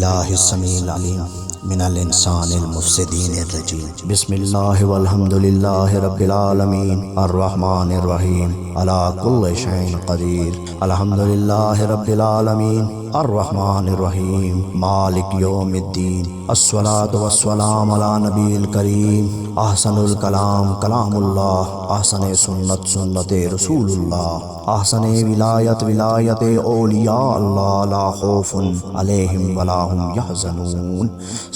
باللہ السمیع العلیم من الانسان المفسدین الرجیم بسم اللہ والحمد للہ رب العالمین الرحمن الرحیم علی کل شیء قدیر الحمد للہ رب العالمین الرحمن الرحیم مالک یوم الدین الصلاۃ والسلام علی نبی الکریم احسن الکلام کلام اللہ احسن سنت سنت رسول اللہ احسن ولایت ولایت اولیاء اللہ لا خوف علیہم ولا هم یحزنون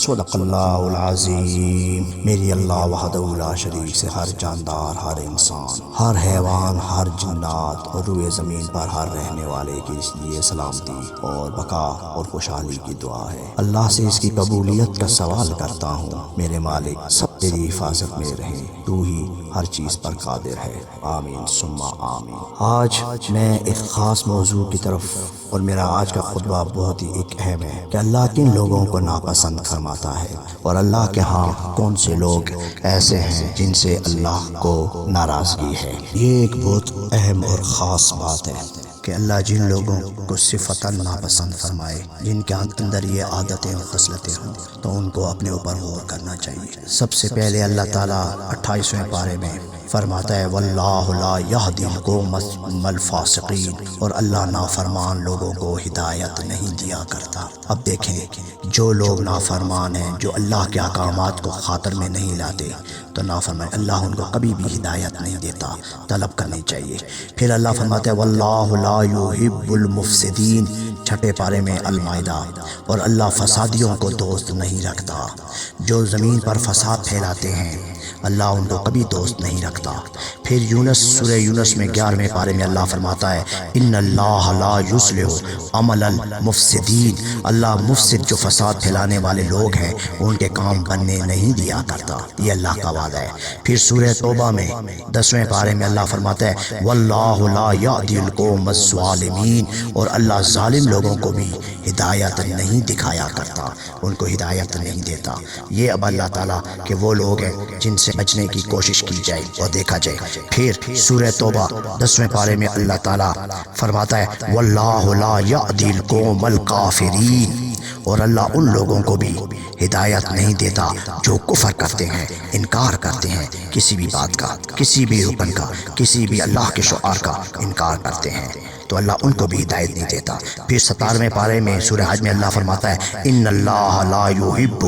صدق اللہ العظیم۔ میری اللہ وحدہ لا شریک سے ہر جاندار، ہر انسان، ہر حیوان، ہر جنات اور روئے زمین پر ہر رہنے والے کے لیے سلامتی اور بقا اور خوشحالی کی دعا ہے۔ اللہ سے اس کی قبولیت کا سوال کرتا ہوں۔ میرے مالک سب تیری حفاظت میں رہیں، تو ہی ہر چیز پر قادر ہے، آمین ثم آمین۔ آج میں ایک خاص موضوع کی طرف، اور میرا آج کا خطبہ بہت ہی ایک اہم ہے کہ اللہ کن لوگوں کو ناپسند فرماتا ہے اور اللہ کے ہاں کون سے لوگ ایسے ہیں جن سے اللہ کو ناراضگی ہے۔ یہ ایک بہت اہم اور خاص بات ہے کہ اللہ جن لوگوں کو صفتاً ناپسند فرمائے، جن کے اندر یہ عادتیں اور خصلتیں ہوں، تو ان کو اپنے اوپر غور کرنا چاہیے۔ سب سے پہلے اللہ تعالیٰ 28ویں پارے میں فرماتا ہے واللہ لا یہدی القوم الفاسقین، اور اللہ نافرمان لوگوں کو ہدایت نہیں دیا کرتا۔ اب دیکھیں، جو لوگ نافرمان ہیں، جو اللہ کے احکامات کو خاطر میں نہیں لاتے، تو نافرمان اللہ ان کو کبھی بھی ہدایت نہیں دیتا، طلب کرنی چاہیے۔ پھر اللہ فرماتا ہے واللہ لا یحب المفسدین، 6 پارے میں المائدہ، اور اللہ فسادیوں کو دوست نہیں رکھتا۔ جو زمین پر فساد پھیلاتے ہیں، اللہ ان کو کبھی دوست نہیں رکھتا۔ پھر یونس، سورہ یونس میں 11ویں پارے میں اللہ فرماتا ہے ان اللہ لا یصلح عمل المفسدین، اللہ مفسد جو فساد پھیلانے والے لوگ ہیں ان کے کام بننے نہیں دیا کرتا۔ یہ اللہ کا وعدہ ہے۔ پھر سورہ توبہ میں 10ویں پارے میں اللہ فرماتا ہے واللہ لا یہدی القوم الظالمین، اور اللہ ظالم لوگوں کو بھی ہدایت نہیں دکھایا کرتا، ان کو ہدایت نہیں دیتا۔ یہ اب اللہ تعالیٰ کہ وہ لوگ ہیں جن سے بچنے کی کوشش کی جائے اور دیکھا جائے۔ پھر سورہ توبہ 10ویں پارے میں اللہ تعالیٰ فرماتا ہے واللہ لا یہدی القوم الکافرین، اور اللہ ان لوگوں کو بھی ہدایت نہیں دیتا جو کفر کرتے ہیں، انکار کرتے ہیں کسی بھی بات کا، کسی بھی حکم کا، کسی بھی اللہ کے شعار کا انکار کرتے ہیں، تو اللہ ان کو بھی ہدایت نہیں دیتا۔ پھر 17ویں پارے میں سورہ حج میں اللہ فرماتا ہے ان اللہ لا یحب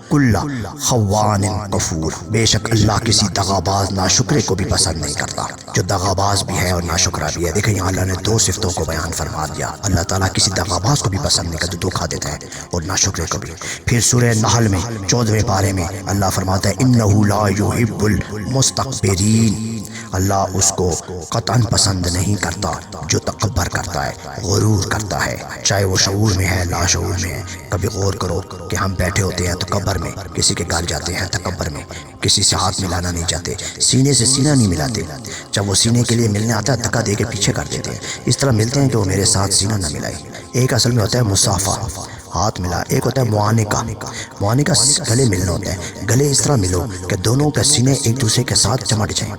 کل خوان کفور، بے شک اللہ کسی دغاباز ناشکرے کو بھی پسند نہیں کرتا، جو دغاباز بھی ہے اور ناشکرا بھی ہے۔ دیکھیں یہاں اللہ نے 2 صفتوں کو بیان فرما دیا، اللہ تعالیٰ کسی دغاباز کو بھی پسند نہیں کرتا، دھوکہ دیتا ہے، اور ناشکرے کو بھی۔ پھر سورہ نحل میں 14ویں پارے میں اللہ فرماتا ہے انہ لا یحب المستکبرین، اللہ اس کو قطعاً پسند نہیں کرتا جو تکبر کرتا ہے، غرور کرتا ہے، چاہے وہ شعور میں ہے لا شعور میں ہے۔ کبھی غور کرو کہ ہم بیٹھے ہوتے ہیں تکبر میں، کسی کے گھر جاتے ہیں تکبر میں، کسی سے ہاتھ ملانا نہیں چاہتے، سینے سے سینہ نہیں ملاتے، جب وہ سینے کے لیے ملنے آتا ہے دھکا دے کے پیچھے کر دیتے ہیں، اس طرح ملتے ہیں کہ وہ میرے ساتھ سینہ نہ ملائے۔ ایک اصل میں ہوتا ہے مصافحہ، ہاتھ ملا، ایک ہوتا ہے معانقہ، معانقہ گلے ملنا ہوتا ہے، گلے اس طرح ملو کہ دونوں کے سینے ایک دوسرے کے ساتھ چمٹ جائیں۔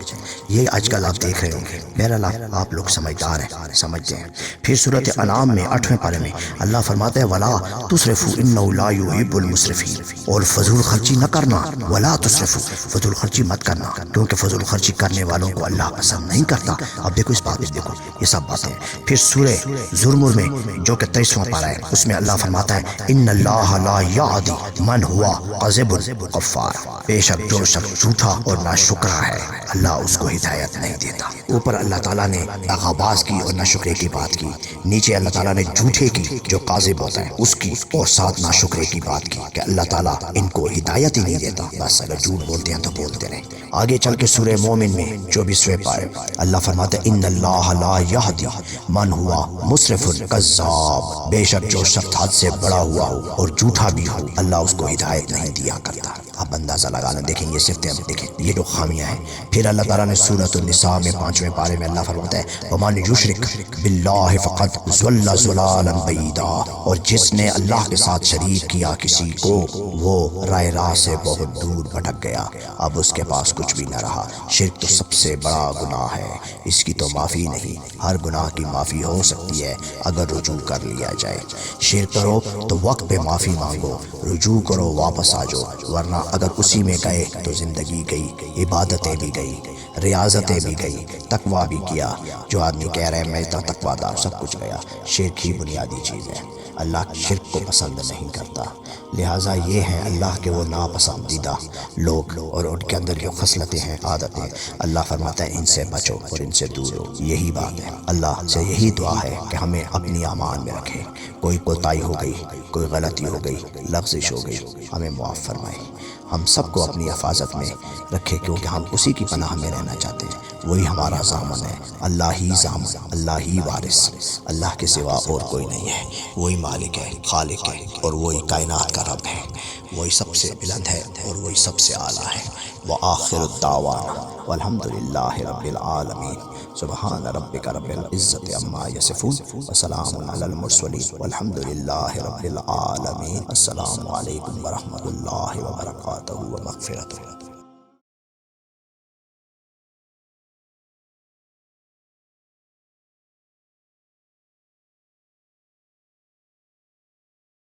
یہ آج کل آپ دیکھ رہے ہوں گے، بہرحال آپ لوگ سمجھدار ہیں، سمجھتے ہیں۔ پھر سورۃ انعام میں 8ویں پارے میں اللہ فرماتا ہے ولا تسرفوا انہ لا یحب المسرفین، اور فضول خرچی نہ کرنا، ولا تسرفوا، فضول خرچی مت کرنا، کیونکہ فضول خرچی کرنے والوں کو اللہ پسند نہیں کرتا۔ اب دیکھو اس بات میں، دیکھو یہ سب باتیں۔ پھر سورہ زمر میں جو کہ 23واں پارہ ہے، اس میں اللہ فرماتا ہے ان اللہ لا یہدی من ہوا کاذب کفار، بے شک جو شخص جھوٹا اور ناشکرا ہے اللہ اس کو ہدایت نہیں دیتا۔ اوپر اللہ تعالیٰ نے دغاباز کی اور ناشکرے کی بات کی، نیچے اللہ تعالیٰ نے جھوٹے کی جو کاذب ہوتا ہے اس کی، اور ساتھ ناشکرے کی بات کی کہ اللہ تعالیٰ ان کو ہدایت ہی نہیں دیتا، بس اگر جھوٹ بولتے ہیں تو بولتے رہیں۔ آگے چل کے سورہ مومن میں 24ویں پارے اللہ فرماتا ہے ان اللہ لا یہدی من ہوا مسرف کذاب، بے شک جو شخص حد سے بڑا ہوا ہو اور جھوٹا بھی ہو اللہ اس کو ہدایت نہیں دیا کرتا۔ آپ اندازہ لگا لیں، دیکھیں یہ صفتیں، اب دیکھیں یہ جو خامیاں ہیں۔ پھر اللہ تعالیٰ نے سورۃ النساء میں 5ویں پارے میں اللہ فرماتا ہے وَمَن يُشْرِكْ بِاللَّهِ فَقَدْ ضَلَّ ضَلَالًا بَعِيدًا، اور جس نے اللہ کے ساتھ شریک کیا کسی کو وہ رائے راہ سے بہت دور بھٹک گیا، اب اس کے پاس کچھ بھی نہ رہا۔ شرک تو سب سے بڑا گناہ ہے، اس کی تو معافی نہیں۔ ہر گناہ کی معافی ہو سکتی ہے اگر رجوع کر لیا جائے۔ شرک کرو تو وقت پہ معافی مانگو، رجوع کرو واپس آ جاؤ، ورنہ اگر اسی میں گئے تو زندگی گئی، عبادتیں بھی گئی، ریاضتیں بھی گئی، تقویٰ بھی کیا۔ جو آدمی کہہ رہے ہیں میں اتنا تقویٰ دار، سب کچھ گیا۔ شرک ہی بنیادی چیز ہے، اللہ شرک کو پسند نہیں کرتا۔ لہٰذا یہ ہیں اللہ کے وہ ناپسندیدہ لوگ، اور ان کے اندر جو خصلتیں ہیں، عادتیں، اللہ فرماتا ہے ان سے بچو اور ان سے دور ہو۔ یہی بات ہے، اللہ سے یہی دعا ہے کہ ہمیں اپنی امان میں رکھے۔ کوئی کوتاہی ہو گئی، کوئی غلطی ہو گئی، لغزش ہو گئی، ہمیں معاف فرمائے۔ ہم سب کو اپنی حفاظت میں رکھے، کیونکہ ہم اسی کی پناہ میں رہنا چاہتے ہیں۔ وہی ہمارا ضامن ہے، اللہ ہی ضامن، اللہ ہی وارث، اللہ کے سوا اور کوئی نہیں ہے۔ وہی مالک ہے، خالق ہے، اور وہی کائنات کا رب ہے، وہی سب سے بلند ہے اور وہی سب سے اعلیٰ ہے۔ وآخر الدعوانا والحمد للہ رب العالمین۔ سبحان ربک رب العزت عما یصفون وسلام علی المرسلین والحمد للہ رب العالمین۔ السلام علیکم ورحمۃ اللہ وبرکاتہ ومغفرتہ۔